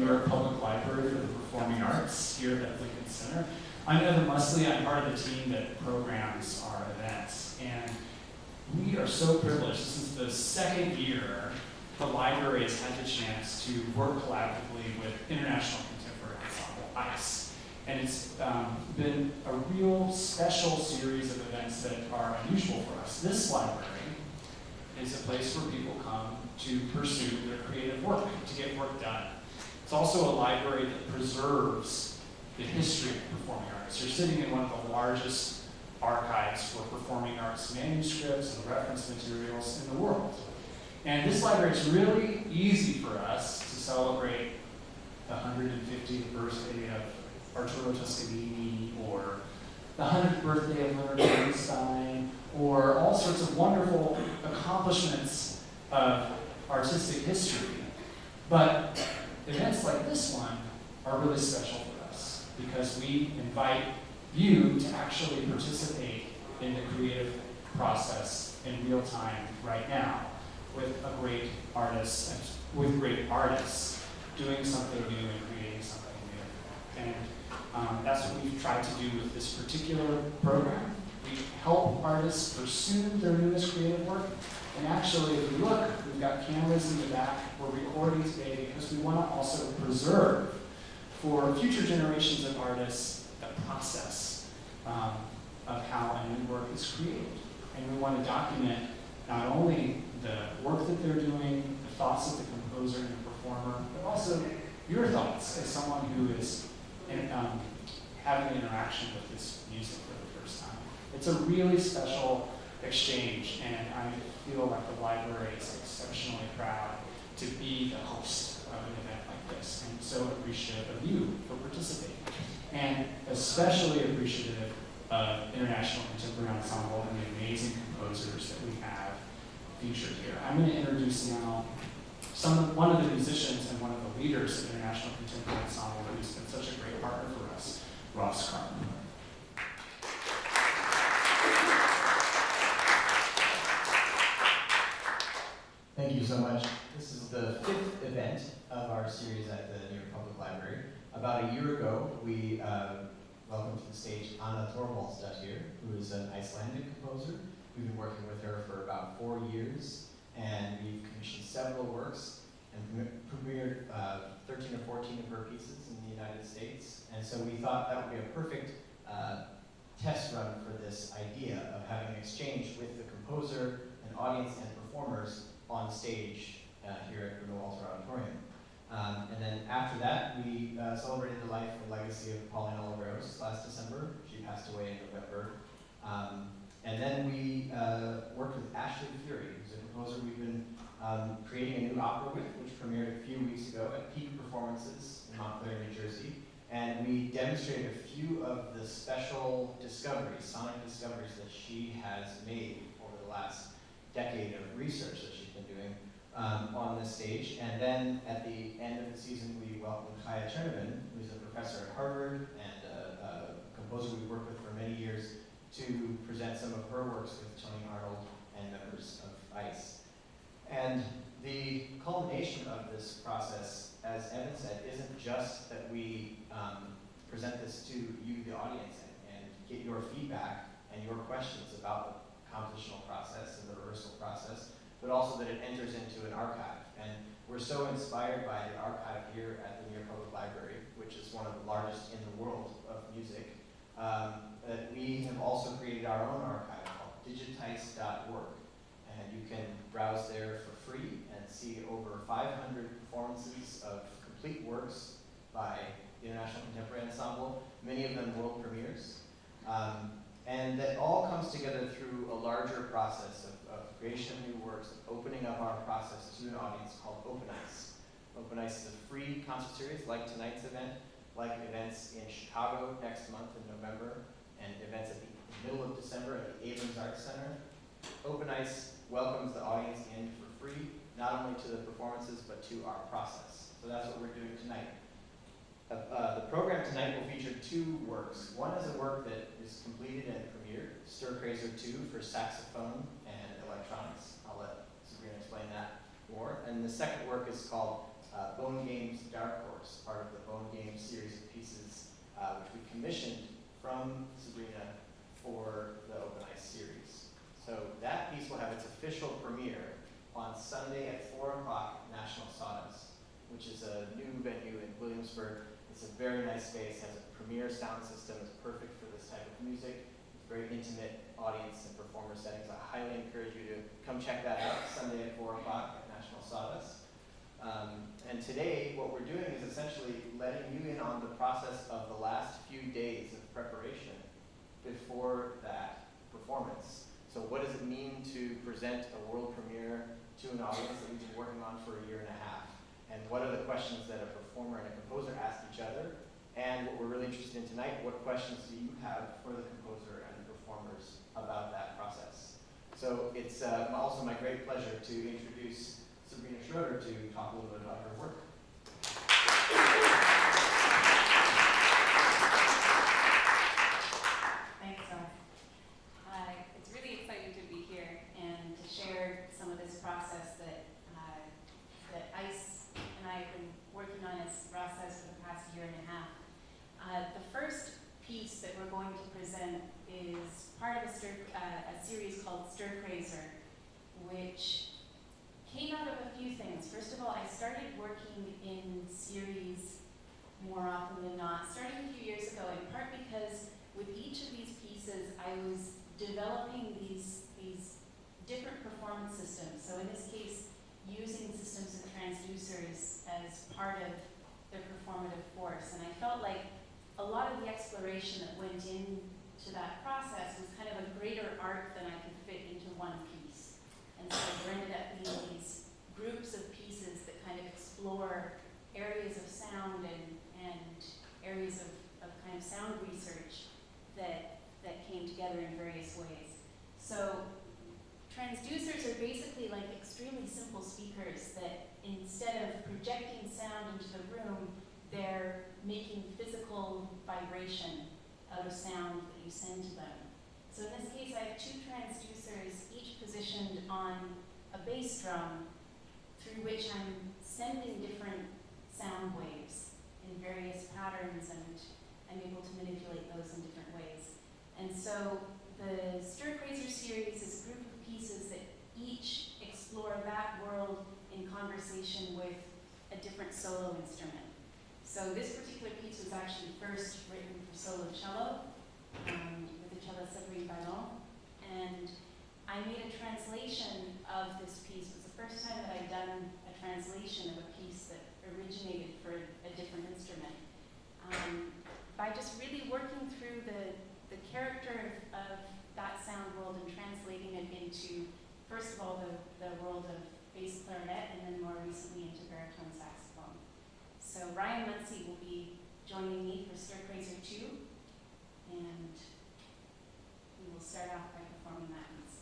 New York Public Library for the Performing Arts here at Lincoln Center. I'm Evan Leslie. I'm part of the team that programs our events. And we are so privileged. This is the second year the library has had the chance to work collaboratively with International Contemporary Ensemble, ICE. And it's been a real special series of events that are unusual for us. This library is a place where people come to pursue their creative work, to get work done. It's also a library that preserves the history of performing arts. You're sitting in one of the largest archives for performing arts manuscripts and reference materials in the world. And this library is really easy for us to celebrate the 150th birthday of Arturo Toscanini, or the 100th birthday of Leonard Bernstein, or all sorts of wonderful accomplishments of artistic history. But events like this one are really special for us because we invite you to actually participate in the creative process in real time right now with a great artist, with great artists doing something new and creating something new. And that's what we've tried to do with this particular program. We help artists pursue their newest creative work. And actually, if you look, we've got cameras in the back. We're recording today because we want to also preserve for future generations of artists the process of how a new work is created. And we want to document not only the work that they're doing, the thoughts of the composer and the performer, but also your thoughts as someone who is having an interaction with this music for the first time. It's a really special exchange, and I feel like the library is exceptionally proud to be the host of an event like this, and so appreciative of you for participating, and especially appreciative of International Contemporary Ensemble and the amazing composers that we have featured here. I'm going to introduce now one of the musicians and one of the leaders of International Contemporary Ensemble who's been such a great partner for us, Ross Karre. Thank you so much. This is the 5th event of our series at the New York Public Library. About a year ago, we welcomed to the stage Anna Thorvaldsdottir, who is an Icelandic composer. We've been working with her for about 4 years, and we've commissioned several works and premiered 13 or 14 of her pieces in the United States. And so we thought that would be a perfect test run for this idea of having an exchange with the composer and audience and performers on stage here at Bruno Walter Auditorium. And then after that, we celebrated the life and legacy of Pauline Oliveros last December. She passed away in November. And then we worked with Ashley Fury, who's a composer we've been creating a new opera with, which premiered a few weeks ago at Peak Performances in Montclair, New Jersey. And we demonstrated a few of the special discoveries, sonic discoveries that she has made over the last decade of research that she's been doing on this stage. And then at the end of the season, we welcomed Kaya Chernovin, who's a professor at Harvard and a composer we've worked with for many years, to present some of her works with Tony Arnold and members of ICE. And the culmination of this process, as Evan said, isn't just that we present this to you, the audience, and get your feedback and your questions about the compositional process and the rehearsal process, but also that it enters into an archive. And we're so inspired by the archive here at the New York Public Library, which is one of the largest in the world of music, that we have also created our own archive called digitize.org. And you can browse there for free and see over 500 performances of complete works by the International Contemporary Ensemble, many of them world premieres. And that all comes together through a larger process of creation of new works, opening up our process to an audience called Open Ice. Open Ice is a free concert series like tonight's event, like events in Chicago next month in November, and events at the middle of December at the Abrams Arts Center. Open Ice welcomes the audience in for free, not only to the performances, but to our process. So that's what we're doing tonight. The program tonight will feature 2 works. One is a work that is completed and premiered, Sturkreiser 2 for saxophone and electronics. I'll let Sabrina explain that more. And the second work is called Bone Games Dark Horse, part of the Bone Games series of pieces, which we commissioned from Sabrina for the Open Ice series. So that piece will have its official premiere on Sunday at 4 o'clock, National Sawdust, which is a new venue in Williamsburg. It's a very nice space, has a premier sound system, it's perfect for this type of music. It's very intimate audience and performer settings. I highly encourage you to come check that out Sunday at 4 o'clock at National Sawdust. And today, what we're doing is essentially letting you in on the process of the last few days of preparation before that performance. So what does it mean to present a world premiere to an audience that we've been working on for a year and a half? And what are the questions that a performer and a composer ask each other? And what we're really interested in tonight, what questions do you have for the composer and the performers about that process? So it's also my great pleasure to introduce Sabrina Schroeder to talk a little bit about her work. Thanks, Tom. It's really exciting to be here and to share some of this process that ICE and I have been working on this process for the past year and a half. The first piece that we're going to present is part of a series called Stir Crazer, which came out of a few things. First of all, I started working in series more often than not, starting a few years ago, in part because with each of these pieces, I was developing these different performance systems. So in this case, using systems of transducers as part of the performative force. And I felt like a lot of the exploration that went into that process was kind of a greater arc than I could fit into one piece. And so there ended up being these groups of pieces that kind of explore areas of sound and areas of kind of sound research that came together in various ways. So transducers are basically like extremely simple speakers that instead of projecting sound into the room, they're making physical vibration out of sound that you send to them. So in this case, I have two transducers, each positioned on a bass drum, through which I'm sending different sound waves in various patterns, and I'm able to manipulate those in different ways. And so the Stir Crazer series is a group of pieces that each explore that world in conversation with a different solo instrument. So this particular piece was actually first written for solo cello, with the cellist Sabrina, and I made a translation of this piece. It was the first time that I'd done a translation of a piece that originated for a different instrument. By just really working through the character of that sound world and translating it into, first of all, the world of bass clarinet, and then more recently into baritone saxophone. So Ryan Muncy will be joining me for Stir Crazer 2, and we will start off by performing that piece.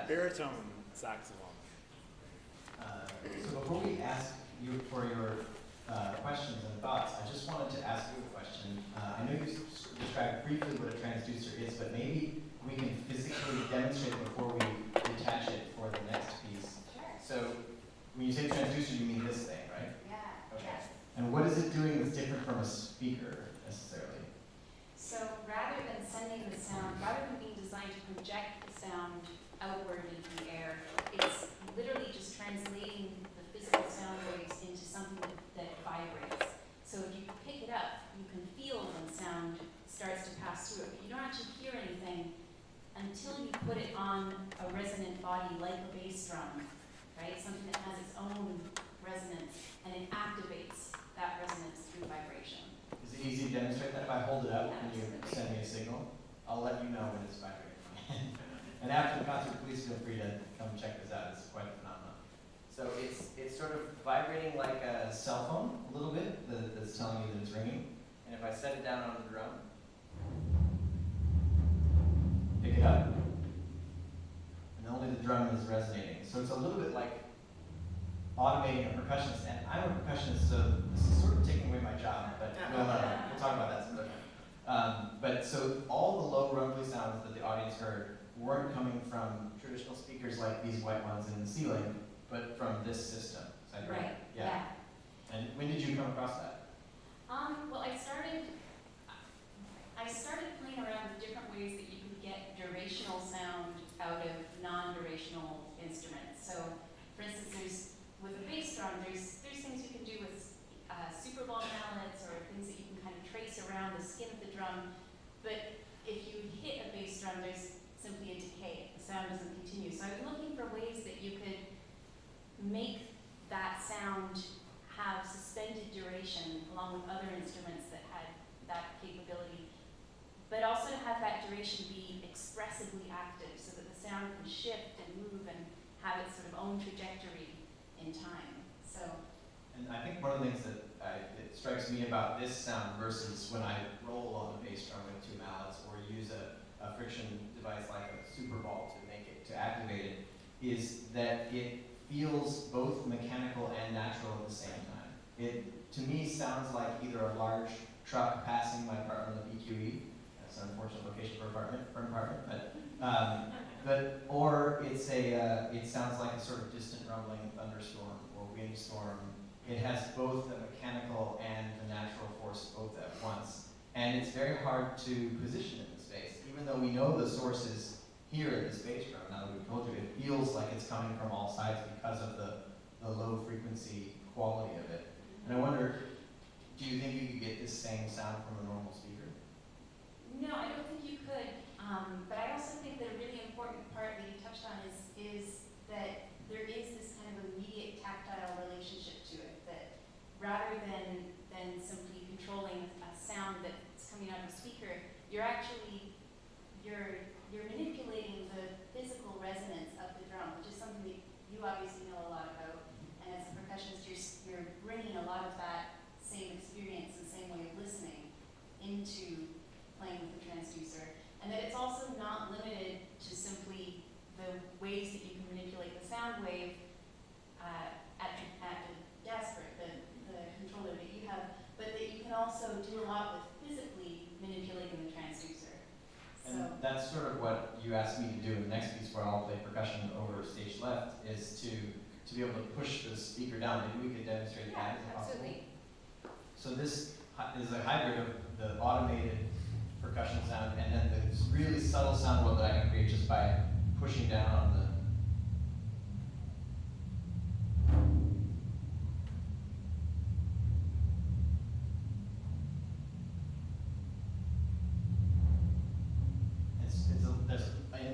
baritone saxophone. So before we ask you for your questions and thoughts, I just wanted to ask you a question. I know you described briefly what a transducer is, but maybe we can physically demonstrate before we detach it for the next piece. Sure. So when you say transducer, you mean this thing, right? Yeah. Okay. Yes. And what is it doing that's different from a speaker necessarily? So rather than sending the sound, rather than being designed to project the sound outward into the air, it's literally just translating the physical sound waves into something that vibrates. So if you pick it up, you can feel when sound starts to pass through it, but you don't actually hear anything until you put it on a resonant body like a bass drum, right? Something that has its own resonance, and it activates that resonance through vibration. Is it easy to demonstrate that if I hold it up Yeah, and you absolutely. send me a signal? I'll let you know when it's vibrating. And after the concert, please feel free to come check this out. It's quite a phenomenon. So it's sort of vibrating like a cell phone a little bit that's telling you that it's ringing. And if I set it down on the drum, pick it up, and only the drum is resonating. So it's a little bit like automating a percussionist. And I'm a percussionist, so this is sort of taking away my job, but we'll talk about that some other time. But so all the low rumbly sounds that the audience heard weren't coming from traditional speakers like these white ones in the ceiling, but from this system. Is that correct? Right, Yeah. yeah. And when did you come across that? Well, I started playing around with different ways that you can get durational sound out of non-durational instruments. So, for instance, with a bass drum, there's things you can do with super ball mallets or things that you can kind of trace around the skin of the drum. But if you hit a bass drum, there's simply a decay. The sound doesn't continue. So I was looking for ways that you could make that sound have suspended duration along with other instruments that had that capability, but also to have that duration be expressively active so that the sound can shift and move and have its sort of own trajectory in time. So, And I think one of the things that it strikes me about this sound versus when I roll on the bass drum with two mallets or use a friction device like a super ball to activate it, is that it feels both mechanical and natural at the same time. It, to me, sounds like either a large truck passing my apartment on the BQE. That's an unfortunate location for apartment, or it's it sounds like a sort of distant rumbling thunderstorm or windstorm. It has both the mechanical and the natural force both at once. And it's very hard to position in the space. Even though we know the source is here at this bass drum, now that we've told you, it feels like it's coming from all sides because of the low frequency quality of it. And I wonder, do you think you could get this same sound from a normal speaker? no, I don't think you could. But I also think that a really important part that you touched on is that there is this kind of immediate tactile relationship to it. That rather than simply controlling a sound that's coming out of a speaker, you're manipulating the physical resonance of the drum, which is something that you obviously know a lot about. And as a percussionist, you're bringing a lot of that same experience and same way of listening into playing with the transducer. And that it's also not limited to simply the ways that you can manipulate the sound wave at the desk or the controller that you have, but that you can also do a lot with physically manipulating the transducer. And that's sort of what you asked me to do in the next piece where I'll play percussion over stage left, is to be able to push the speaker down. Maybe we could demonstrate that as possible. Absolutely. So this is a hybrid of the automated percussion sound and then the really subtle sound world that I can create just by pushing down on the.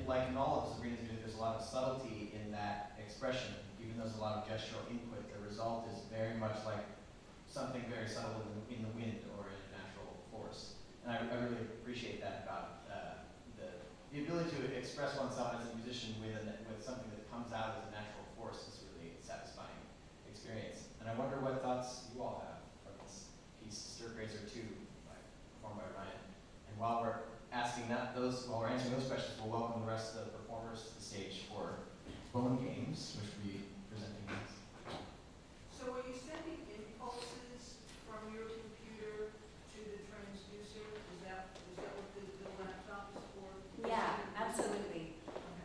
Like in all of Sabrina's music, there's a lot of subtlety in that expression. Even though there's a lot of gestural input, the result is very much like something very subtle in the wind or in a natural force. And I really appreciate that about the ability to express oneself as a musician with something that comes out as a natural force is really a satisfying experience. And I wonder what thoughts you all have from this piece, Stir Grazer 2, performed by Ryan. And while we're answering those questions, we'll welcome the rest of the performers to the stage for Bone Games, which will be presenting next. So are you sending impulses from your computer to the transducer? Is that what the laptop is for? Yeah, absolutely.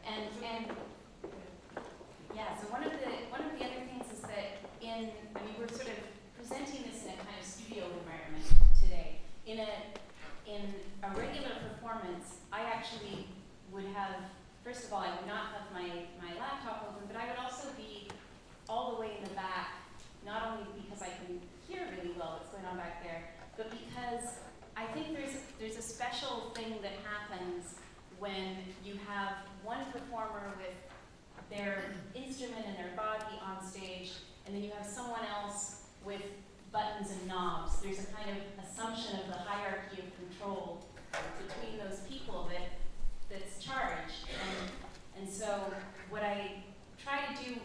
And yeah, so one of the other things is that we're sort of presenting this in a kind of studio environment today. In a regular performance, I actually would have, first of all, I would not have my laptop open, but I would also be all the way in the back, not only because I can hear really well what's going on back there, but because I think there's a special thing that happens when you have one performer with their instrument and their body on stage, and then you have someone else with buttons and knobs. There's a kind of assumption of the hierarchy of control between those people that's charged. And so what I try to do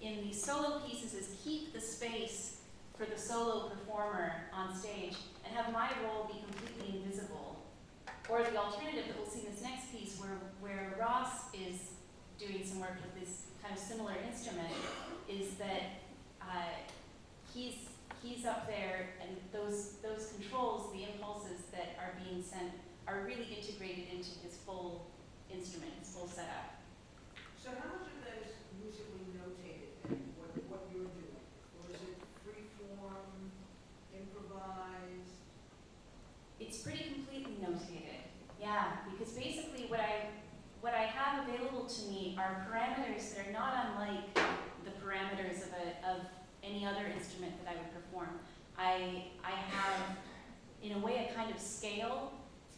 in these solo pieces is keep the space for the solo performer on stage and have my role be completely invisible. Or the alternative that we'll see in this next piece where Ross is doing some work with this kind of similar instrument is that he's up there, and those controls, the impulses that are being sent, are really integrated into his full pretty completely notated. Yeah, because basically what I have available to me are parameters that are not unlike the parameters of any other instrument that I would perform. I have, in a way, a kind of scale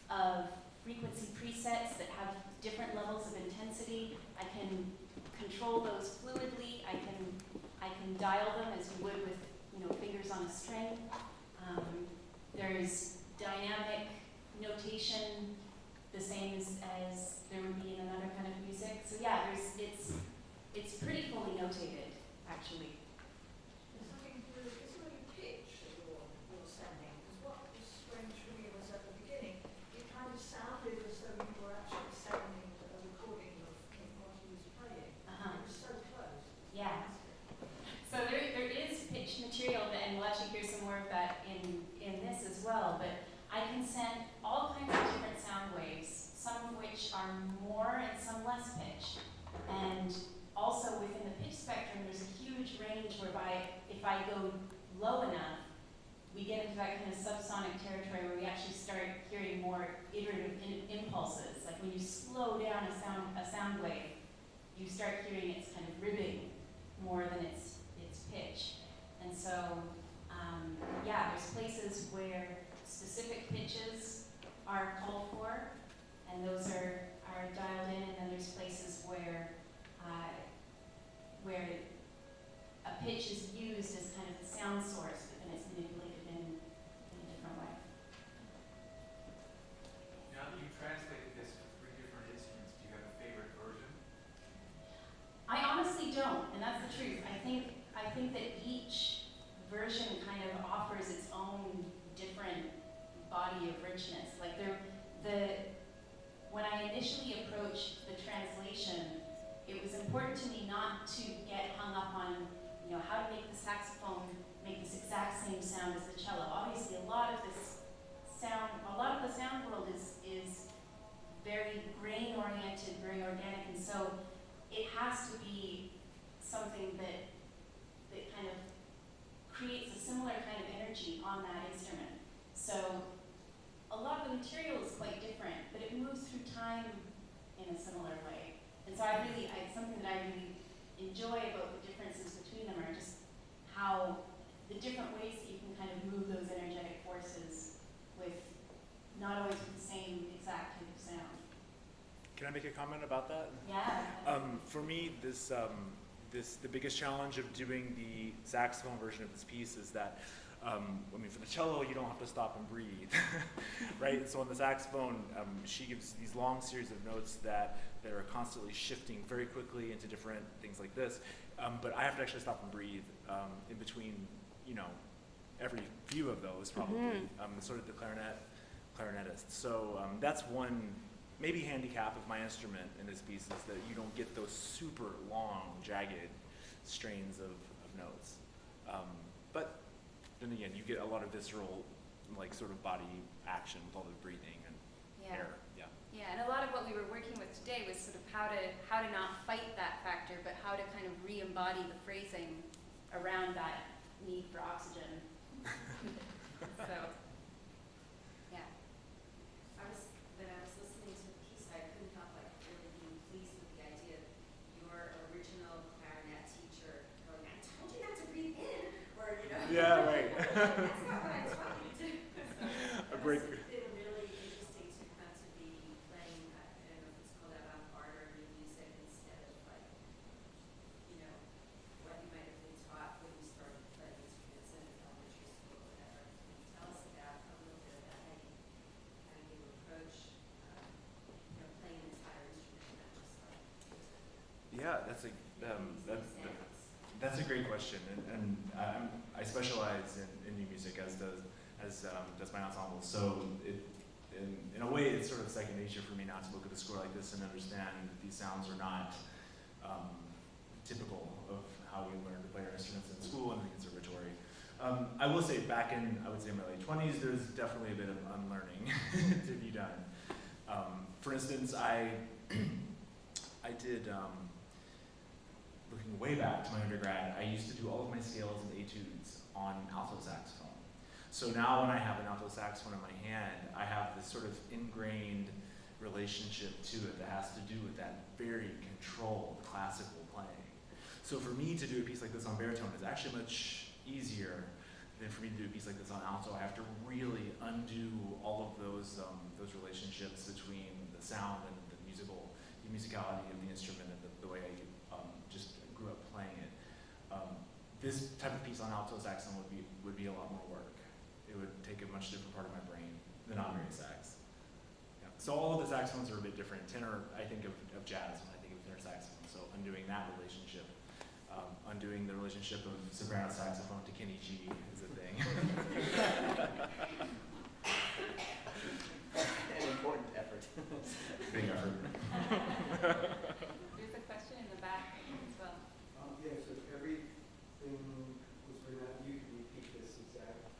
of frequency presets that have different levels of intensity. I can control those fluidly. I can dial them as you would with, fingers on a string. There's dynamic notation, the same as there would be in another kind of music. So yeah, it's pretty fully notated, actually. Is there any pitch that you're sending? Because what was strange for me was at the beginning, it kind of sounded as though you were actually sending a recording of what he was playing. Uh-huh. It was so close. Yeah. So there is pitch material, and we'll actually hear some more of that in this as well, but I can send all kinds of different sound waves, some of which are more and some less pitch. And also within the pitch spectrum, there's a huge range whereby if I go low enough, we get into that kind of subsonic territory where we actually start hearing more iterative impulses. Like when you slow down a sound wave, you start hearing its kind of ribbing more than its pitch. And so, yeah, there's places where specific pitches are called for, and those are dialed in, and then there's places where a pitch is used as kind of the sound source, but then it's manipulated in a different way. Now that you translated this for 3 different instruments, do you have a favorite version? I honestly don't, and that's the truth. I think that each version kind of offers its own different body of richness. Like when I initially approached the translation, it was important to me not to get hung up on, how to make the saxophone make this exact same sound as the cello. Obviously, a lot of the sound world is very grain-oriented, very organic, and so it has to be something that kind of creates a similar kind of energy on that instrument. So a lot of the material is quite different, but it moves through time in a similar way. And so it's something that I really enjoy about the differences between them are just how the different ways that you can kind of move those energetic forces with not always with the same exact type of sound. Can I make a comment about that? Yeah. For me, the biggest challenge of doing the saxophone version of this piece is that, for the cello, you don't have to stop and breathe, right? So on the saxophone, she gives these long series of notes that are constantly shifting very quickly into different things like this. But I have to actually stop and breathe in between, every few of those probably. Sort of the clarinetist. So that's one maybe handicap of my instrument in this piece is that you don't get those super long, jagged strains of notes. But then again, you get a lot of visceral, sort of body action with all the breathing and air. Yeah. Yeah, and a lot of what we were working with today was sort of how to not fight that factor, but how to kind of re-embody the phrasing around that need for oxygen. So, yeah. When I was listening to the piece, I couldn't help but really being pleased with the idea of your original clarinet teacher going, I told you not to breathe in, or, Yeah, right. that's not what I taught you to do. A break. It's been really interesting to come to be playing, I don't know if it's called avant-garde or new music instead of what you might have been taught when you started playing instruments in elementary school or whatever. Can you tell us about a little bit of that, how you approach playing an entire instrument, not just music? Yeah, that's a great question, and I specialize in new music, as does my ensemble. So in a way, it's sort of second nature for me now to look at a score like this and understand that these sounds are not typical of how we learn to play our instruments in school and the conservatory. I will say back in, I would say my late 20s, there's definitely a bit of unlearning to be done. For instance, I did, looking way back to my undergrad, I used to do all of my scales and etudes on alto saxophone. So now when I have an alto saxophone in my hand, I have this sort of ingrained relationship to it that has to do with that very controlled classical playing. So for me to do a piece like this on baritone is actually much easier than for me to do a piece like this on alto. I have to really undo all of those relationships between the sound and the musicality of the instrument and the way I just grew up playing it. This type of piece on alto saxophone would be a lot more work. It would take a much different part of my brain than operating sax. Yeah. So all of the saxophones are a bit different. Tenor, I think of jazz when I think of tenor saxophone. So undoing that relationship, undoing the relationship of soprano saxophone to Kenny G is a thing. An important effort. Big effort. There's a question in the back as well. Yeah, so if everything was written out, you could repeat this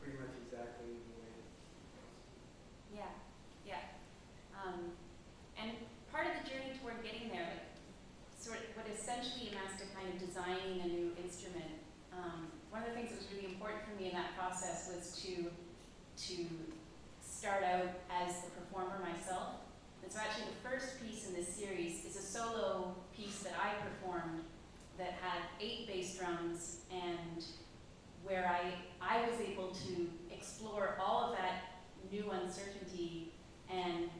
pretty much exactly the way it was. Yeah, yeah. And part of the journey toward getting there, like, sort of what essentially amounts to kind of designing a new instrument. One of the things that was really important for me in that process was to start out as the performer myself. And so actually the first piece in this series is a solo piece that I performed that had 8 bass drums, and where I was able to explore all of that new uncertainty and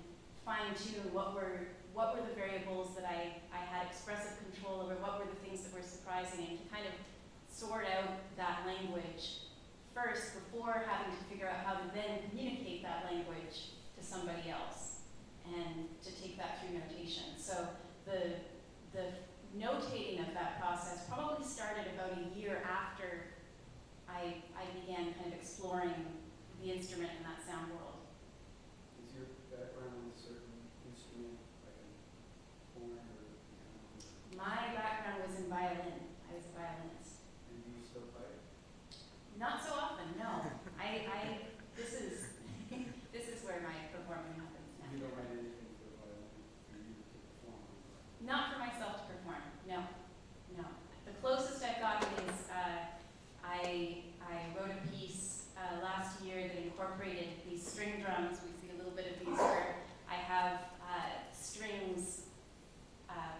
fine-tune what were the variables that I had expressive control over, what were the things that were surprising, and to kind of sort out that language first before having to figure out how to then communicate that language to somebody else and to take that through notation. So the notating of that process probably started about a year after I began kind of exploring the instrument in that sound world. Is your background in a certain instrument, like a horn or piano? My background was in violin. I was a violinist. And do you still play? Not so often, no. This is where my performing happens now. You don't write anything for the violin for you to perform? Not for myself to perform, no, no. The closest I've gotten is I wrote a piece last year that incorporated these string drums. We see a little bit of these where I have strings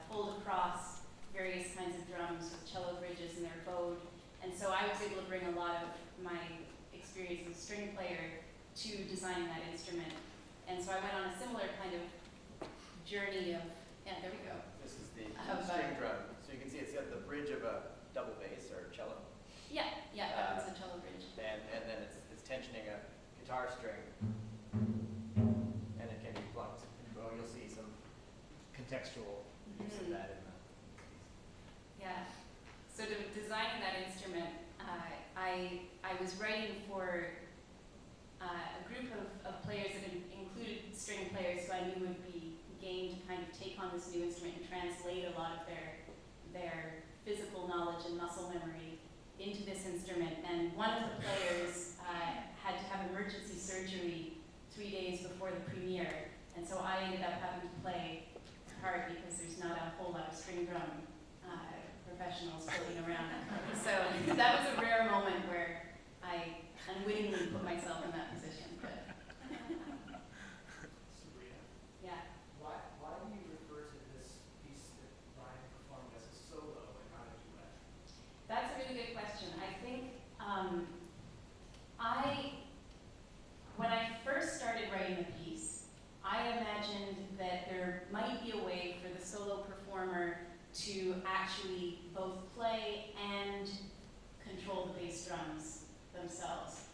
pulled across various kinds of drums with cello bridges and they're bowed. And so I was able to bring a lot of my experience as a string player to designing that instrument. And so I went on a similar kind of journey of, yeah, there we go. This is the string drum. So you can see it's got the bridge of a double bass or cello. Yeah, that was a cello bridge. And then it's tensioning a guitar string. And it can be plucked. Well, you'll see some contextual use of that in the Yeah. So designing that instrument, I was writing for a group of players that included string players who I knew would be game to kind of take on this new instrument and translate a lot of their physical knowledge and muscle memory into this instrument. And one of the players had to have emergency surgery 3 days before the premiere. And so I ended up having to play part because there's not a whole lot of string drum professionals floating around. So that was a rare moment where I unwittingly put myself in that position. But Sabrina, yeah. why do you refer to this piece that Ryan performed as a solo, and how did you do that? That's a really good question. I think when I first started writing the piece, I imagined that there might be a way for the solo performer to actually both play and control the bass drums themselves.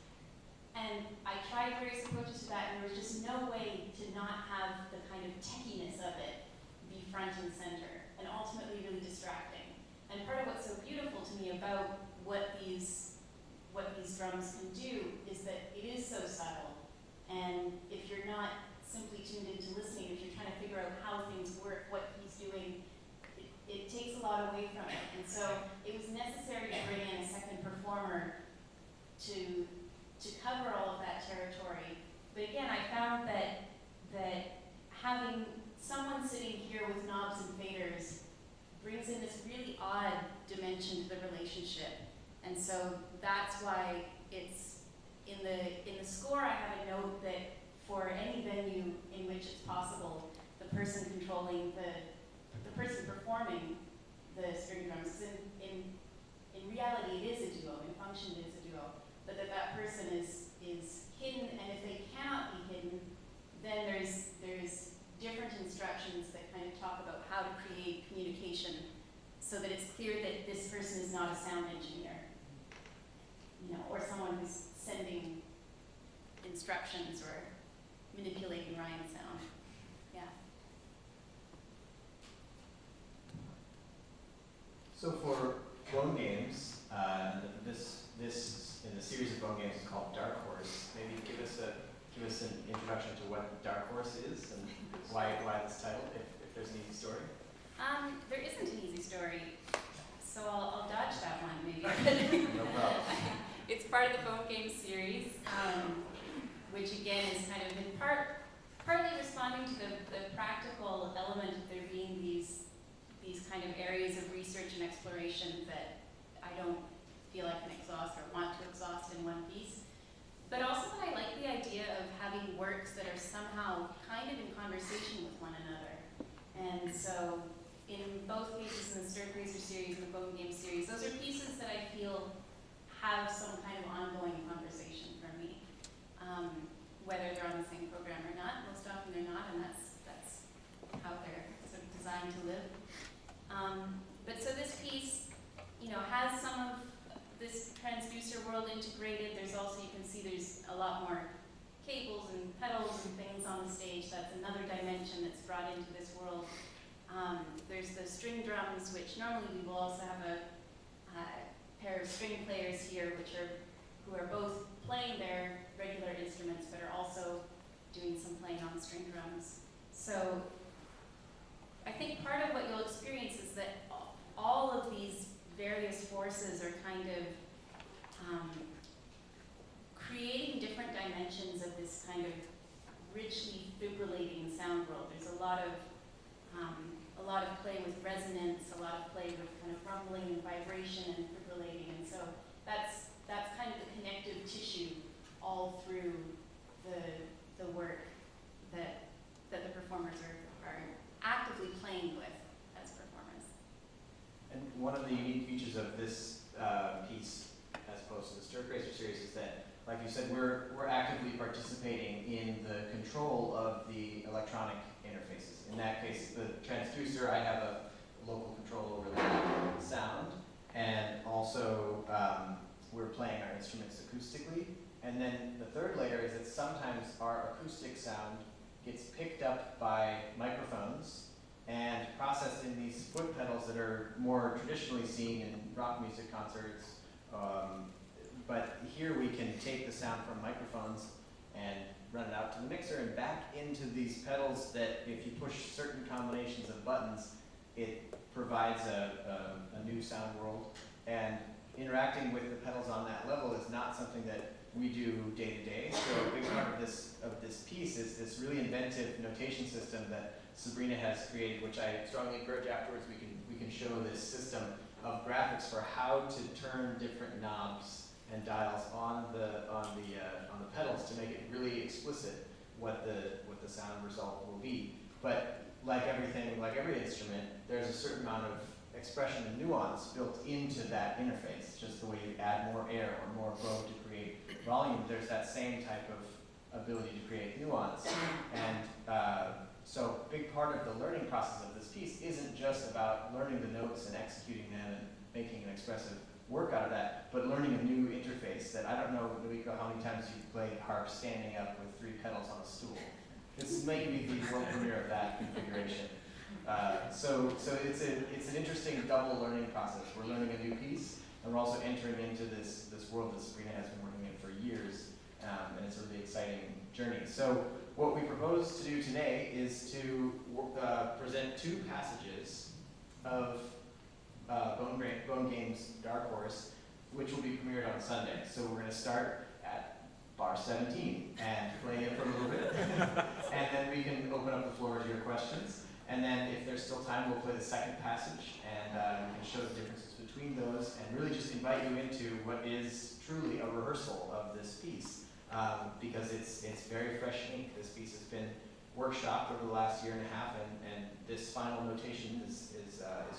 And I tried various approaches to that, and there was just no way to not have the kind of techiness of it be front and center, and ultimately really distracting. And part of what's so beautiful to me about what these drums can do is that it is so subtle. And if you're not simply tuned into listening, if you're trying to figure out how things work, what he's doing, it takes a lot away from it. And so it was necessary to bring in a second performer to cover all of that territory. But again, I found that having someone sitting here with knobs and faders brings in this really odd dimension to the relationship. And so that's why it's in the score, I have a note that for any venue in which it's possible, the person controlling the person performing the string drums, in reality it is a duo, in function it is a duo, but that person is hidden, and if they cannot be hidden, then there's different instructions that kind of talk about how to create communication so that it's clear that this person is not a sound engineer, or someone who's sending instructions or manipulating Ryan sound. Yeah. So for bone games, this in the series of bone games is called Dark Horse. Maybe give us an introduction to what Dark Horse is and why this title, if there's an easy story. There isn't an easy story, so I'll dodge that one maybe. No problem. It's part of the Bone Games series, which again is kind of in partly responding to the practical element of there being these kind of areas of research and exploration that I don't feel I can exhaust or want to exhaust in one piece. But also that I like the idea of having works that are somehow kind of in conversation with one another. And so in both cases, in the Stir Crazer series and the Bone Games series, those are pieces that I feel have some kind of ongoing conversation for me. Whether they're on the same program or not, most often they're not, and that's how they're sort of designed to live. But so this piece, has some of this transducer world integrated. There's also, you can see there's a lot more cables and pedals and things on the stage. That's another dimension that's brought into this world. There's the string drums, which normally we will also have a pair of string players here, who are both playing their regular instruments, but are also doing some playing on string drums. So I think part of what you'll experience is that all of these various forces are kind of creating different dimensions of this kind of richly fibrillating sound world. There's a lot of play with resonance, a lot of play with kind of rumbling and vibration and fibrillating, and so that's kind of the connective tissue all through the work that the performers are actively playing with as performers. And one of the unique features of this piece, as opposed to the Stir Crazer series, is that, like you said, we're actively participating in the control of the electronic interfaces. In that case, the transducer, I have a local control over the sound, and also we're playing our instruments acoustically. And then the third layer is that sometimes our acoustic sound gets picked up by microphones and processed in these foot pedals that are more traditionally seen in rock music concerts. But here we can take the sound from microphones and run it out to the mixer and back into these pedals that, if you push certain combinations of buttons, it provides a new sound world. And interacting with the pedals on that level is not something that we do day to day. So a big part of this piece is this really inventive notation system that Sabrina has created, which I strongly encourage afterwards we can show this system of graphics for how to turn different knobs and dials on the pedals to make it really explicit what the sound result will be. But like everything, like every instrument, there's a certain amount of expression and nuance built into that interface. Just the way you add more air or more bow to create volume, there's that same type of ability to create nuance. And so a big part of the learning process of this piece isn't just about learning the notes and executing them and making an expressive work out of that, but learning a new interface that I don't know, Luiko, how many times you've played harp standing up with 3 pedals on a stool. This might be the world premiere of that configuration. So it's an interesting double learning process. We're learning a new piece, and we're also entering into this world that Sabrina has been working in for years, and it's a really exciting journey. So what we propose to do today is to present 2 passages of Bone Games Dark Horse, which will be premiered on Sunday. So we're going to start at bar 17 and play it for a little bit, and then we can open up the floor to your questions. And then if there's still time, we'll play the second passage and we can show the differences between those and really just invite you into what is truly a rehearsal of this piece because it's very fresh ink. This piece has been workshopped over the last year and a half and this final notation is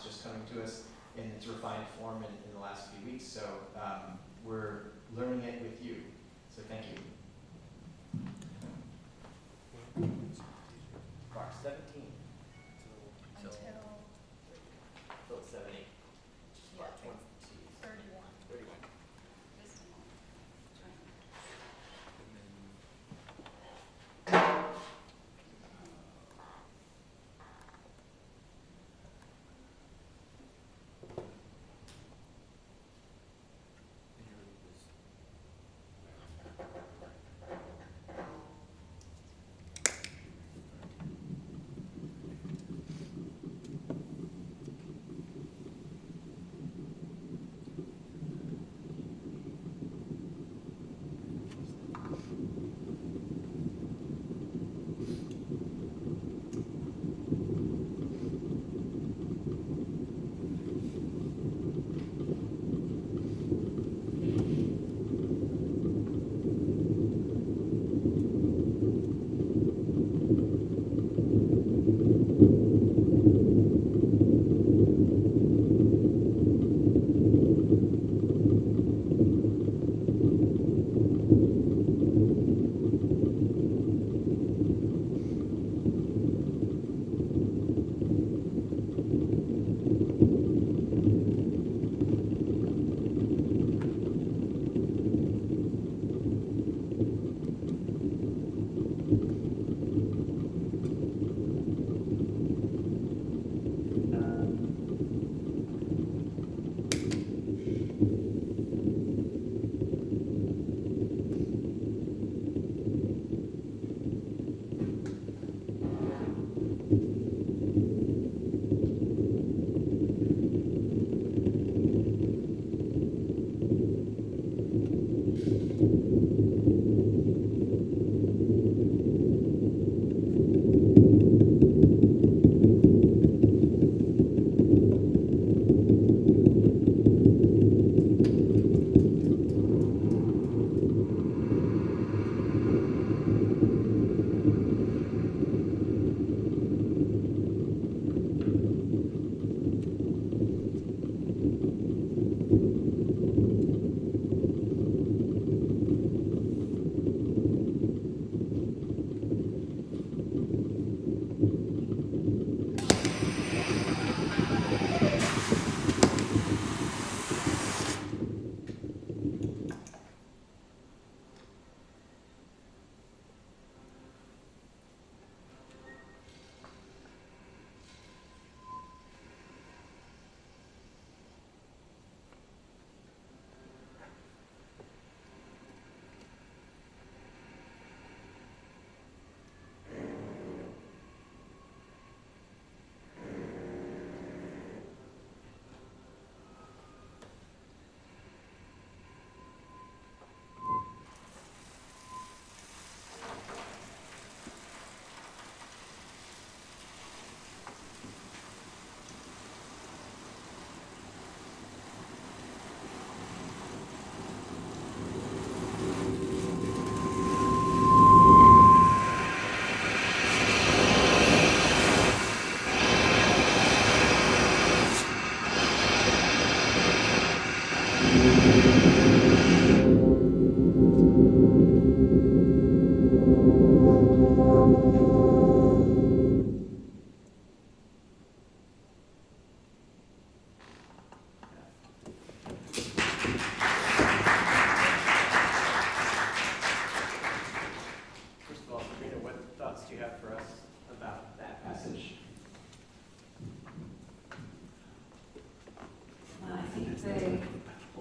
just coming to us in its refined form in the last few weeks. So we're learning it with you. So thank you. Mark 17. Until 7, 8. Yeah. 31. 31. Just a moment.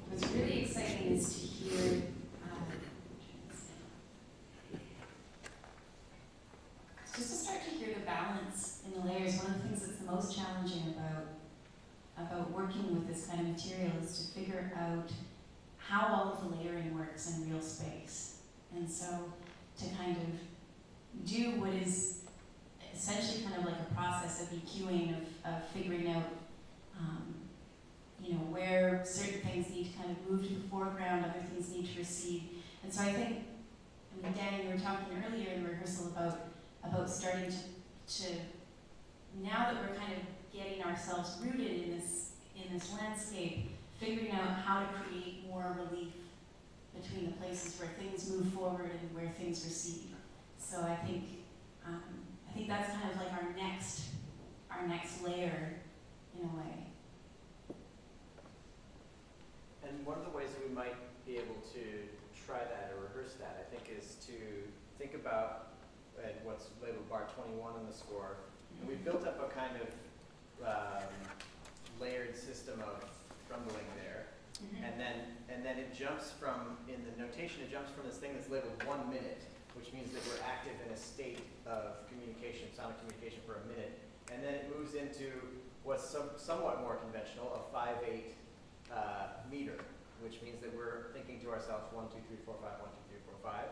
What's really exciting is to hear just to start to hear the balance in the layers. One of the things that's the most challenging about working with this kind of material is to figure out how all of the layering works in real space. And so to kind of do what is essentially kind of like a process of EQing, of figuring out, you know, where certain things need to kind of move to the foreground, other things need to recede. And so I think, I mean, Danny, you were talking earlier in rehearsal about starting to now that we're kind of getting ourselves rooted in this landscape, figuring out how to create more relief between the places where things move forward and where things recede. So I think that's kind of like our next layer in a way. And one of the ways that we might be able to try that or rehearse that, I think, is to think about what's labeled bar 21 in the score. And we've built up a kind of layered system of trundling there. And then it jumps from, in the notation, it jumps from this thing that's labeled 1 minute, which means that we're active in a state of communication, sonic communication for a minute. And then it moves into what's somewhat more conventional, a 5/8 meter, which means that we're thinking to ourselves 1, 2, 3, 4, 5, 1, 2, 3, 4, 5.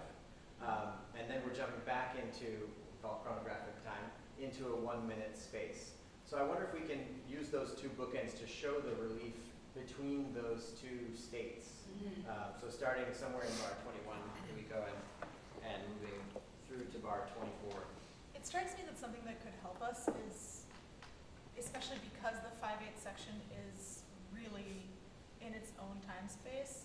And then we're jumping back into, we call chronographic time, into a 1 minute space. So I wonder if we can use those two bookends to show the relief between those two states. So starting somewhere in bar 21, here we go, and moving through to bar 24. It strikes me that something that could help us is, especially because the 5/8 section is really in its own time space,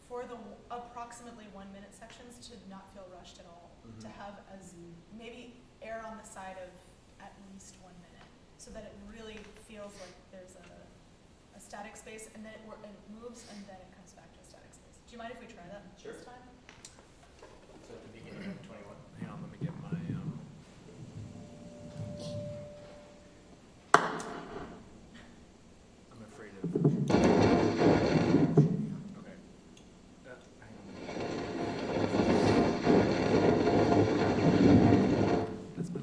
for the approximately 1 minute sections to not feel rushed at all, to have as maybe err on the side of at least 1 minute, so that it really feels like there's a static space, and then it moves, and then it comes back to a static space. Do you mind if we try that Sure. this time? So at the beginning of 21. Hang on, let me get my. I'm afraid of. Okay. Hang on. That's my.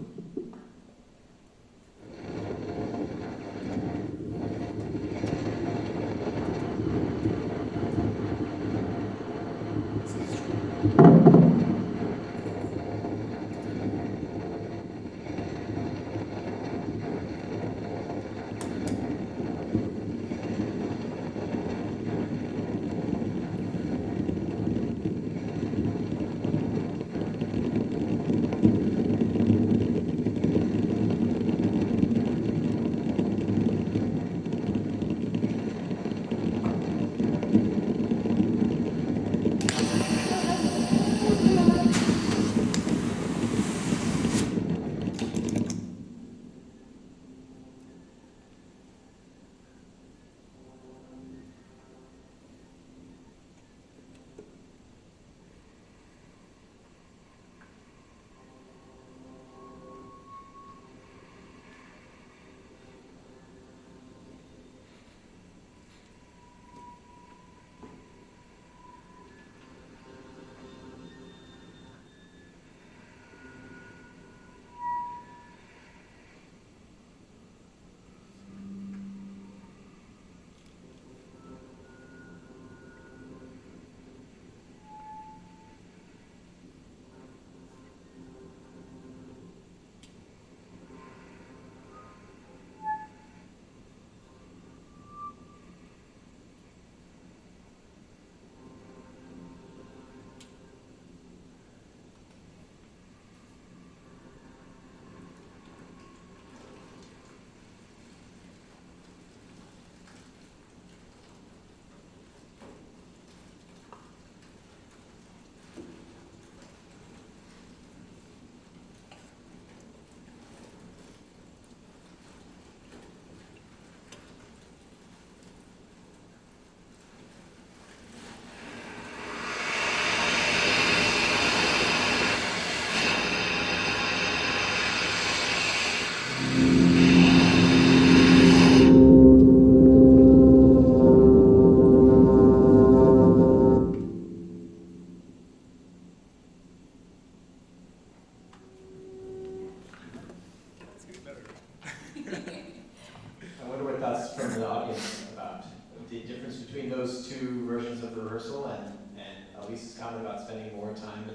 Comment about spending more time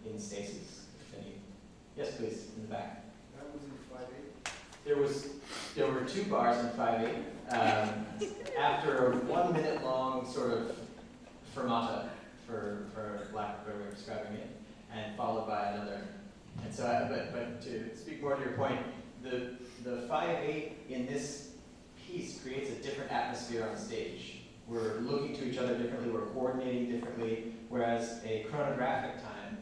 in stasis. Any? Yes, please, in the back. I That was in 5/8? There were 2 bars in 5/8. After a 1 minute long sort of fermata, for lack of a better way of describing it, and followed by another. And so, but to speak more to your point, the 5/8 in this piece creates a different atmosphere on stage. We're looking to each other differently, we're coordinating differently, whereas a chronographic time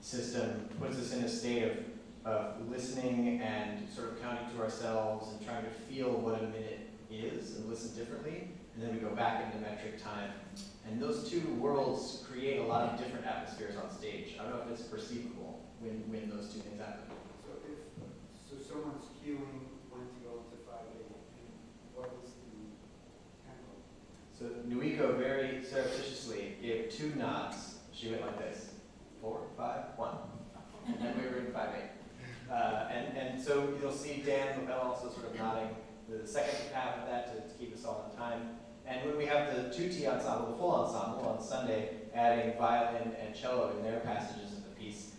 system puts us in a state of listening and sort of counting to ourselves and trying to feel what a minute is and listen differently, and then we go back into metric time. And those 2 worlds create a lot of different atmospheres on stage. I don't know if it's perceivable when those 2 things happen. So someone's cueing when to go into 5/8, and what is the tempo? So Nuiko very surreptitiously gave 2 nods. She went like this, 4, 5, 1, and then we were in 5/8. And so you'll see Dan Lippel also sort of nodding the second half of that to keep us all in time. And when we have the 2T ensemble, the full ensemble on Sunday, adding violin and cello in their passages of the piece,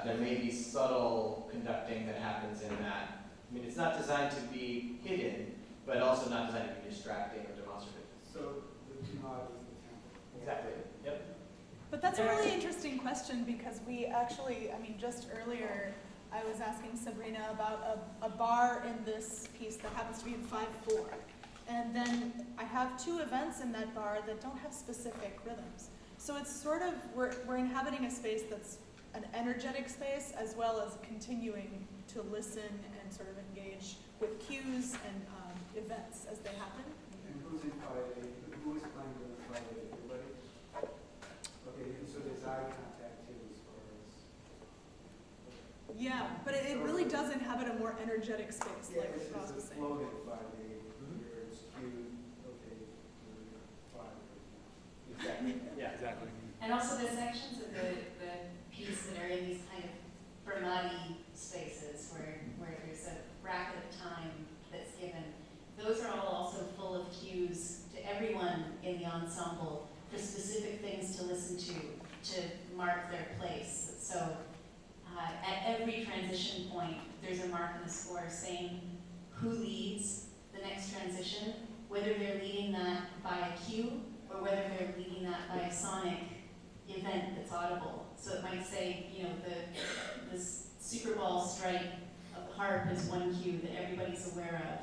there may be subtle conducting that happens in that. I mean, it's not designed to be hidden, but also not designed to be distracting or demonstrative. So the 2 nod is the tempo. Exactly. Yep. But that's a really interesting question because we actually, I mean, just earlier I was asking Sabrina about a bar in this piece that happens to be in 5/4. And then I have 2 events in that bar that don't have specific rhythms. So it's sort of, we're inhabiting a space that's an energetic space as well as continuing to listen and sort of engage with cues and events as they happen. And who's in 5/8? Who is playing with the 5/8? Everybody? Okay, so there's eye contact too as far as... Yeah, but it really does inhabit a more energetic space, Yeah, like it's Ross a was saying. floated 5/8, where it's cued, okay, we're 5 right now. Exactly. Yeah, exactly. And also the sections of the piece that are in these kind of fermati spaces where there's a bracket of time that's given, those are all also full of cues to everyone in the ensemble for specific things to listen to mark their place. So at every transition point, there's a mark in the score saying who leads the next transition, whether they're leading that by a cue or whether they're leading that by a sonic event that's audible. So it might say, you know, the Super Bowl strike of the harp is one cue that everybody's aware of.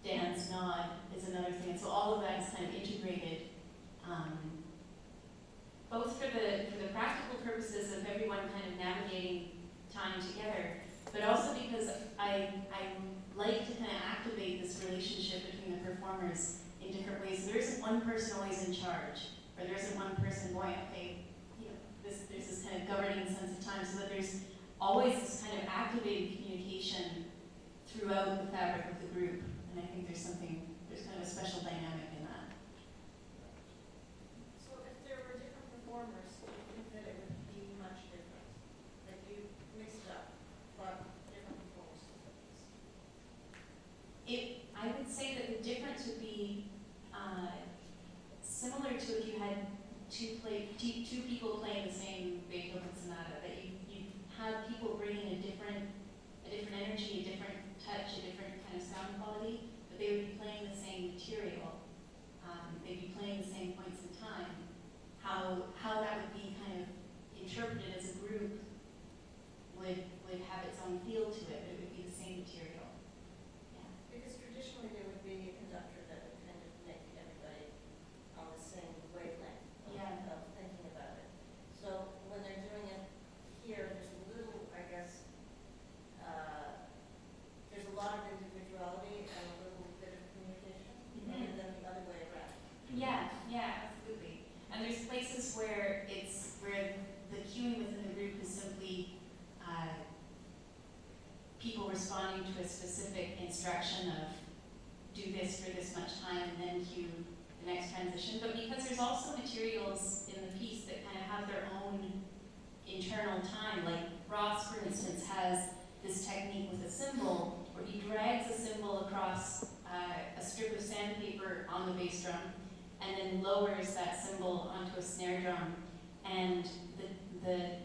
Dan's nod is another thing. And so all of that is kind of integrated, both for the practical purposes of everyone kind of navigating time together, but also because I like to kind of activate this relationship between the performers in different ways. So there isn't one person always in charge, or there isn't one person going, okay, you know, there's this kind of governing sense of time, so that there's always this kind of activated communication throughout the fabric of the group. And I think there's kind of a special dynamic in that. So if there were different performers, do you think that it would be much different? Like you mix it up, but different performers do things. I would say that the difference would be similar to if you had two people playing the same Beethoven sonata, that you have people bringing a different energy, a different touch, a different kind of sound quality, but they would be playing the same material. They'd be playing the same points in time. How that would be kind of interpreted as a group would have its own feel to it, but it would be the same material. Yeah. Because traditionally there would be a conductor that would kind of make everybody on the same wavelength of thinking about it. So when they're doing it here, there's a little, I guess, there's a lot of individuality and a little bit of communication, rather than the other way around. Yeah, absolutely. And there's places where the cueing within the group is simply people responding to a specific instruction of do this for this much time and then cue the next transition. But because there's also materials in the piece that kind of have their own internal time, like Ross, for instance, has this technique with a cymbal where he drags a cymbal across a strip of sandpaper on the bass drum and then lowers that cymbal onto a snare drum. And the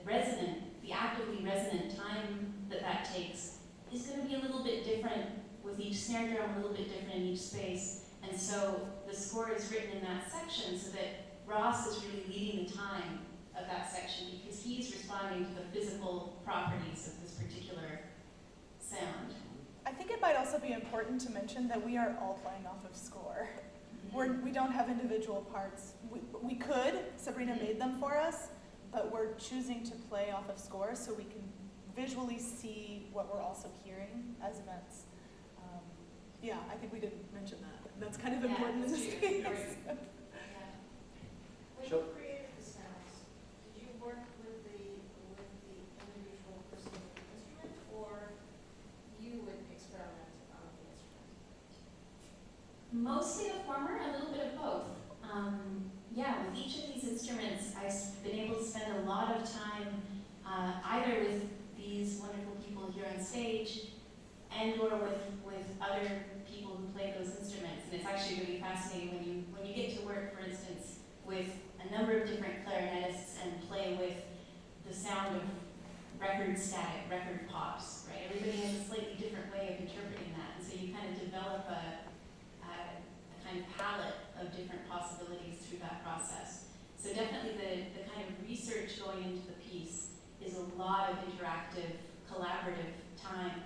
actively resonant time that takes is going to be a little bit different with each snare drum, a little bit different in each space. And so the score is written in that section so that Ross is really leading the time of that section because he's responding to the physical properties of this particular sound. I think it might also be important to mention that we are all playing off of score. We don't have individual parts. We could, Sabrina made them for us, but we're choosing to play off of score so we can visually see what we're also hearing as events. Yeah, I think we didn't mention that. That's kind of important in this case. Yeah. When Sure. you created the sounds, did you work with the individual person with the instrument, or you would experiment on the instrument? Mostly the former, a little bit of both. Yeah, with each of these instruments, I've been able to spend a lot of time either with these wonderful people here on stage and or with other people who play those instruments. And it's actually really fascinating when you get to work, for instance, with a number of different clarinetists and play with the sound of record static, record pops, right? Everybody has a slightly different way of interpreting that. And so you kind of develop a kind of palette of different possibilities through that process. So definitely the kind of research going into the piece is a lot of interactive, collaborative time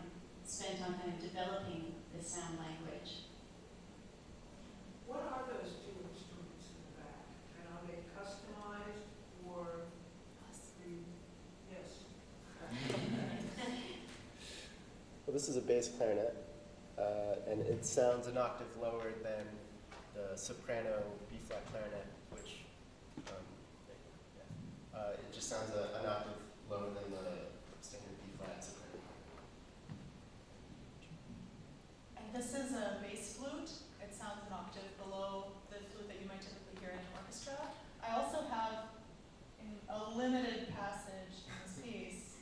spent on kind of developing this sound language. What are those two instruments in the back? And are they customized or? Yes. Well, this is a bass clarinet, and it sounds an octave lower than the soprano B-flat clarinet, which it just sounds an octave lower than the standard B-flat soprano. And this is a bass flute. It sounds an octave below the flute that you might typically hear in an orchestra. I also have a limited passage in this piece.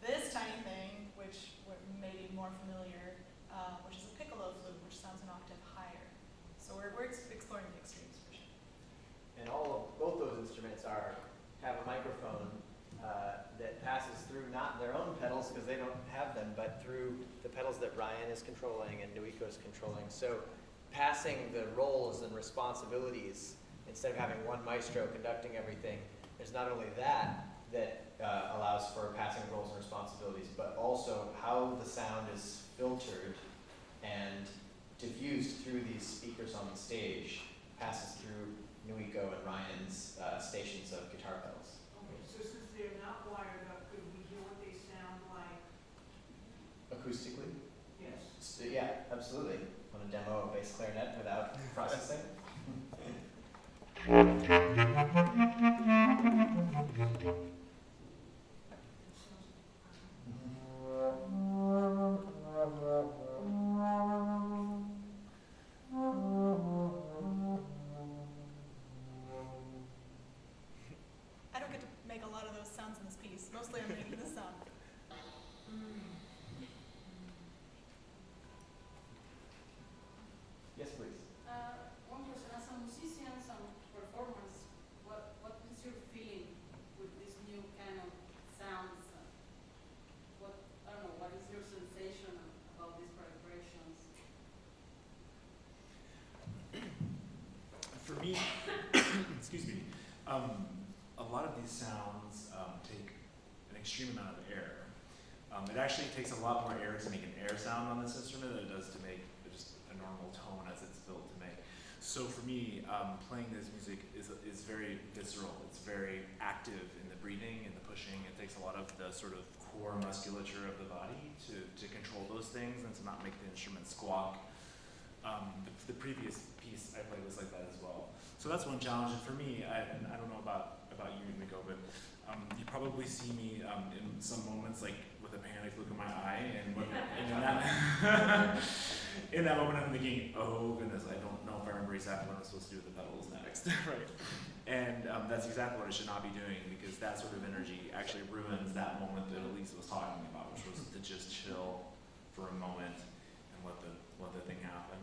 This tiny thing, which may be more familiar, which is a piccolo flute, which sounds an octave higher. So we're exploring the extremes for sure. And both those instruments have a microphone that passes through not their own pedals because they don't have them, but through the pedals that Ryan is controlling and Nuiko is controlling. So passing the roles and responsibilities, instead of having one maestro conducting everything, there's not only that allows for passing roles and responsibilities, but also how the sound is filtered and diffused through these speakers on the stage passes through Nuiko and Ryan's stations of guitar pedals. Okay, so since they're not wired up, could we hear what they sound like? Acoustically? Yes. So, yeah, absolutely. Want to demo a bass clarinet without processing? I don't get to make a lot of those sounds in this piece. Mostly I'm making this sound. Yes, please. One question, as a musician, some performance, what is your feeling with this new kind of sounds? I don't know, what is your sensation about these vibrations? For me, excuse me, a lot of these sounds take an extreme amount of air. It actually takes a lot more air to make an air sound on this instrument than it does to make just a normal tone as it's built to make. So for me, playing this music is very visceral. It's very active in the breathing and the pushing. It takes a lot of the sort of core musculature of the body to control those things and to not make the instrument squawk. The previous piece I played was like that as well. So that's one challenge. And for me, and I don't know about you, Miko, but you probably see me in some moments like with a panic look in my eye, and in that moment I'm thinking, oh goodness, I don't know if I remember exactly what I'm supposed to do with the pedals next, right? And that's exactly what I should not be doing, because that sort of energy actually ruins that moment that Elise was talking about, which was to just chill for a moment and let the thing happen,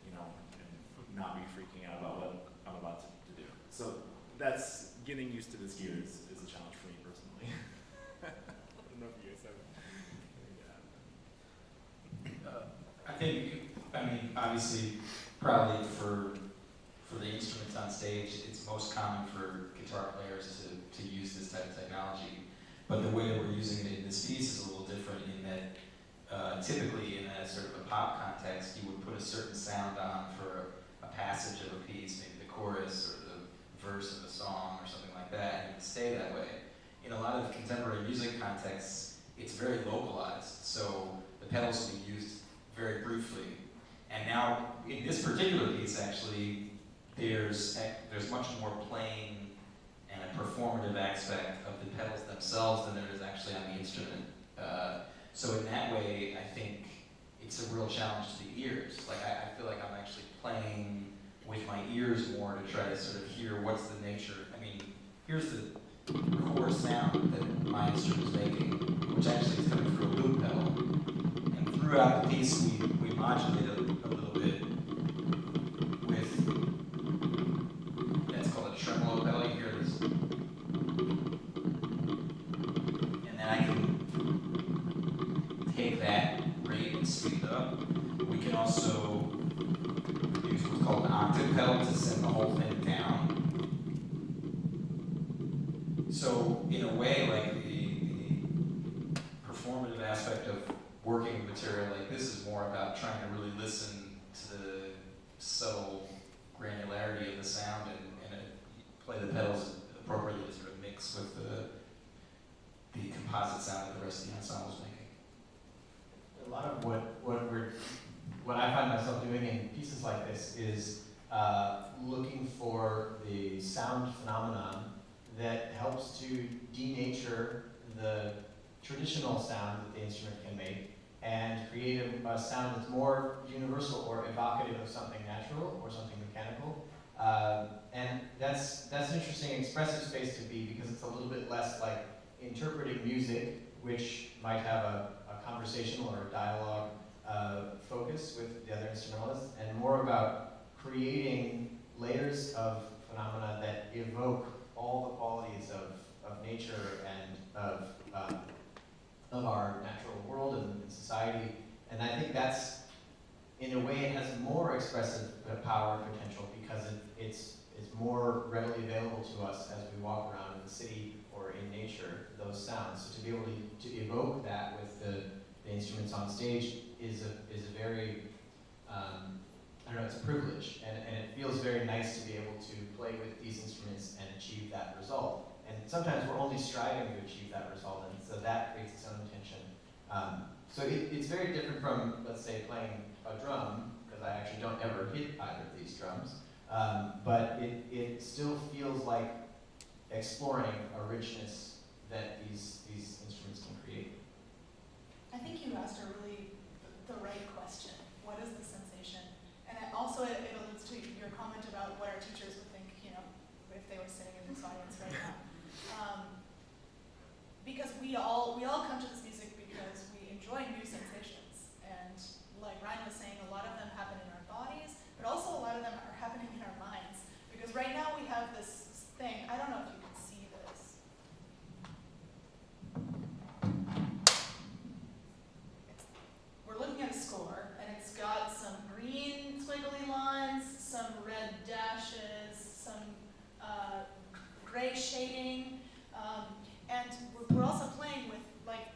you know, and not be freaking out about what I'm about to do. So that's getting used to this gear is a challenge for me personally. I don't know if you guys have it. think, I mean, obviously, probably for the instruments on stage, it's most common for guitar players to use this type of technology. But the way that we're using it in this piece is a little different in that typically in a sort of a pop context, you would put a certain sound on for a passage of a piece, maybe the chorus or the verse of a song or something like that, and it would stay that way. In a lot of contemporary music contexts, it's very localized, so the pedals will be used very briefly. And now, in this particular piece, actually, there's much more playing and a performative aspect of the pedals themselves than there is actually on the instrument. So in that way, I think it's a real challenge to the ears. Like, I feel like I'm actually playing with my ears more to try to sort of hear what's the nature. I mean, here's the core sound that my instrument is making, which actually is coming through a loop pedal. And throughout the piece, we modulate a little bit with, that's called a tremolo pedal. You hear this? And then I can take that rate and speed it up. We can also use what's called an octave pedal to send the whole thing down. So in a way, like the performative aspect of working with material like this is more about trying to really listen to the subtle granularity of the sound and play the pedals appropriately to sort of mix with the composite sound that the rest of the ensemble is making. A lot of what I find myself doing in pieces like this is looking for the sound phenomenon that helps to denature the traditional sound that the instrument can make and create a sound that's more universal or evocative of something natural or something mechanical. And that's an interesting expressive space to be because it's a little bit less like interpreting music, which might have a conversational or dialogue focus with the other instrumentalists, and more about creating layers of phenomena that evoke all the qualities of nature and of our natural world and society. And I think that's, in a way, it has more expressive power and potential because it's more readily available to us as we walk around in the city or in nature, those sounds. So to be able to evoke that with the instruments on stage is a very, I don't know, it's a privilege. And it feels very nice to be able to play with these instruments and achieve that result. And sometimes we're only striving to achieve that result, and so that creates its own tension. So it's very different from, let's say, playing a drum, because I actually don't ever hit either of these drums. But it still feels like exploring a richness that these instruments can create. I think you asked a really the right question. What is the sensation? And it alludes to your comment about what our teachers would think, if they were sitting in this audience right now. Because we all come to this music because we enjoy new sensations. And like Ryan was saying, a lot of them happen in our bodies, but also a lot of them are happening in our minds. Because right now we have this thing, I don't know if you can see this. We're looking at a score, and it's got some green squiggly lines, some red dashes, some gray shading, and we're also playing with, like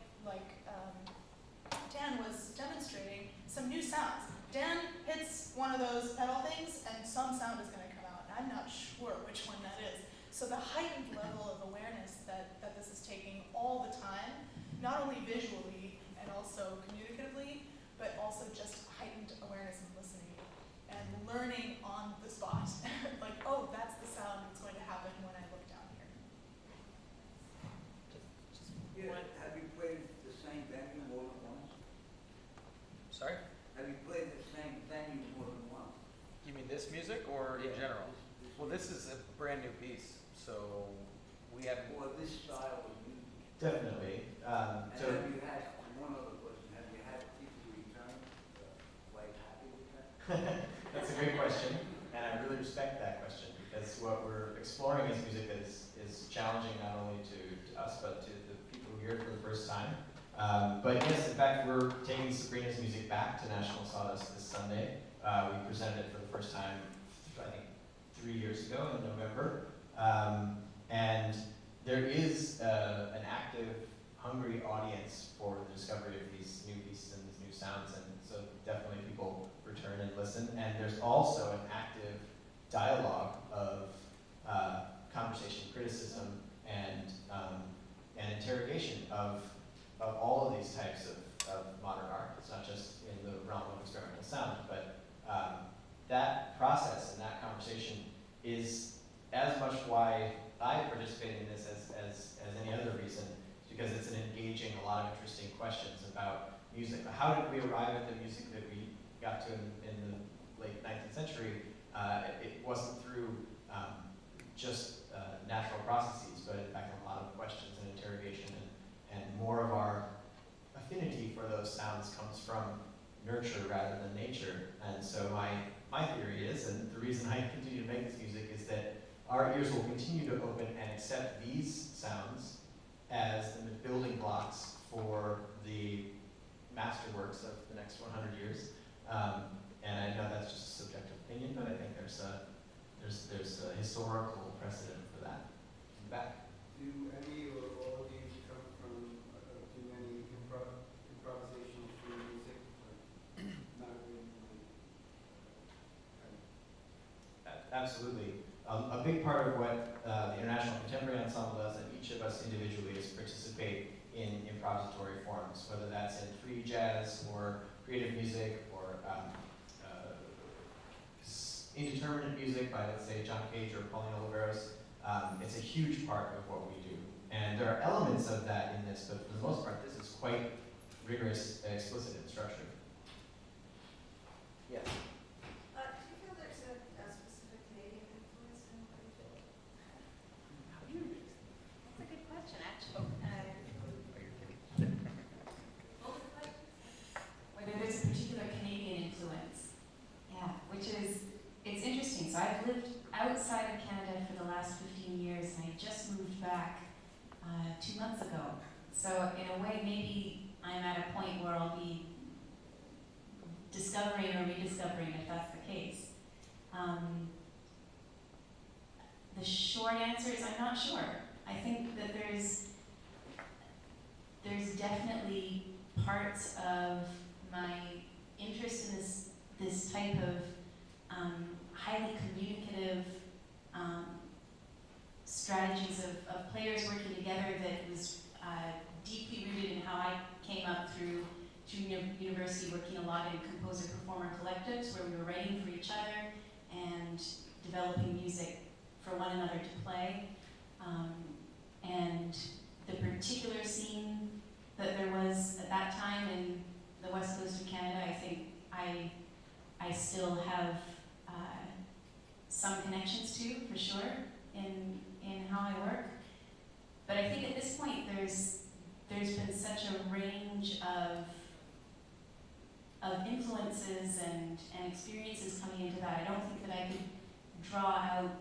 Dan was demonstrating, some new sounds. Dan hits one of those pedal things, and some sound is going to come out, and I'm not sure which one that is. So the heightened level of awareness that this is taking all the time, not only visually and also communicatively, but also just heightened awareness and listening and learning on the spot. Like, oh, that's the sound that's going to happen when I look down here. Yeah, have you played the same venue more than once? Sorry? Have you played the same venue more than once? You mean this music or in general? Well, this is a brand new piece, so we haven't. Or this style of music? Definitely. And have you had, one other question, have you had people return quite happy with that? That's a great question, and I really respect that question because what we're exploring as music is challenging not only to us but to the people who hear it for the first time. But yes, in fact, we're taking Sabrina's music back to National Sawdust this Sunday. We presented it for the first time, I think, 3 years ago in November. And there is an active, hungry audience for the discovery of these new pieces and these new sounds, and so definitely people return and listen. And there's also an active dialogue of conversation, criticism, and interrogation of all of these types of modern art. It's not just in the realm of experimental sound, but that process and that conversation is as much why I participate in this as any other reason, because it's an engaging a lot of interesting questions about music. How did we arrive at the music that we got to in the late 19th century? It wasn't through just natural processes, but in fact a lot of questions and interrogation, and more of our affinity for those sounds comes from nurture rather than nature. And so my theory is, and the reason I continue to make this music, is that our ears will continue to open and accept these sounds as the building blocks for the masterworks of the next 100 years. And I know that's just a subjective opinion, but I think there's a historical precedent for that. In the back. Do any or all of you come from, do any improvisation through music? Not really. Absolutely. A big part of what the International Contemporary Ensemble does, and each of us individually, is participate in improvisatory forms, whether that's in free jazz or creative music or indeterminate music by, let's say, John Cage or Pauline Oliveros. It's a huge part of what we do. And there are elements of that in this, but for the most part, this is quite rigorous, explicit in structure. Yes? Do you feel there's a specific Canadian influence in what you do? That's a good question, actually. Whether there's a particular Canadian influence. Yeah, which is, it's interesting. So I've lived outside of Canada for the last 15 years, and I just moved back 2 months ago. So in a way, maybe I'm at a point where I'll be discovering or rediscovering, if that's the case. The short answer is I'm not sure. I think that there's definitely parts of my interest in this type of highly communicative strategies of players working together that was deeply rooted in how I came up through junior university, working a lot in composer-performer collectives where we were writing for each other and developing music for one another to play. And the particular scene that there was at that time in the west coast of Canada, I think I still have some connections to, for sure, in how I work. But I think at this point there's been such a range of influences and experiences coming into that. I don't think that I could draw out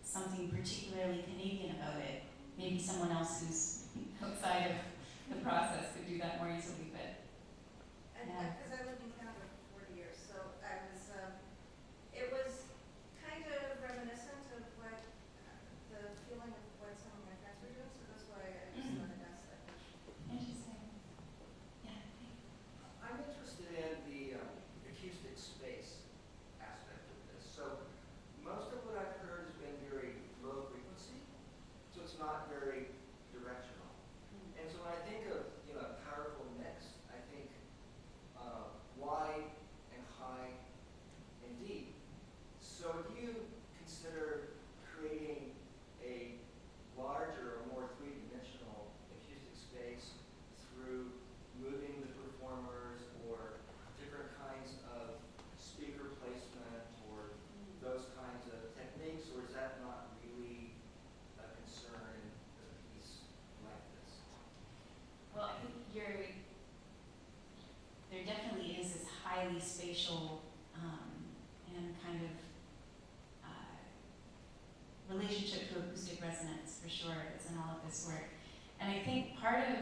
something particularly Canadian about it. Maybe someone else who's outside of the process could do that more easily, but And yeah. because I lived in Canada for 40 years, so I was, it was kind of reminiscent of what the feeling of what some of my friends were doing, so that's why I just wanted to ask that question. Interesting. Yeah. I'm interested in the acoustic space aspect of this. So most of what I've heard has been very low frequency, so it's not very directional. And so when I think of a powerful mix, I think wide and high and deep. So do you consider creating a larger or more three-dimensional acoustic space through moving the performers or different kinds of speaker placement or those kinds of techniques, or is that not really a concern in a piece like this? Well, I think there definitely is this highly spatial and kind of relationship to acoustic resonance, for sure, that's in all of this work. And I think part of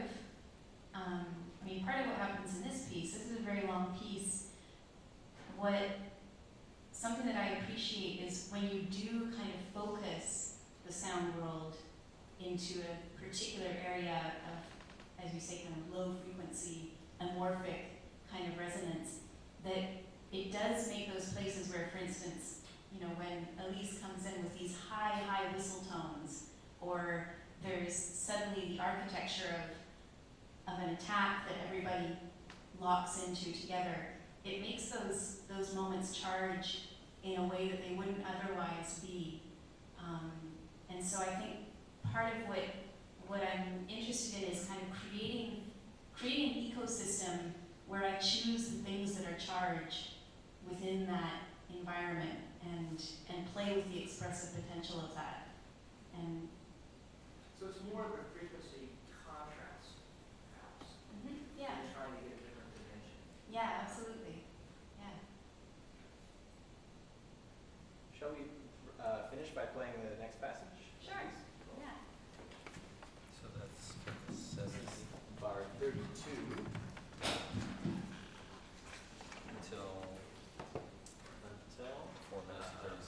I mean, part of what happens in this piece, this is a very long piece. Something that I appreciate is when you do kind of focus the sound world into a particular area of, as you say, kind of low frequency, amorphic kind of resonance, that it does make those places where, for instance, you know, when Elise comes in with these high whistle tones, or there's suddenly the architecture of an attack that everybody locks into together, it makes those moments charge in a way that they wouldn't otherwise be. And so I think part of what I'm interested in is kind of creating an ecosystem where I choose the things that are charged within that environment and play with the expressive potential of that. And So it's more of a frequency contrast, perhaps. yeah, You're trying to get a different dimension. yeah, absolutely. Yeah. Shall we finish by playing the next passage? Sure. Yeah. So that's bar 32 until 4 minutes and 30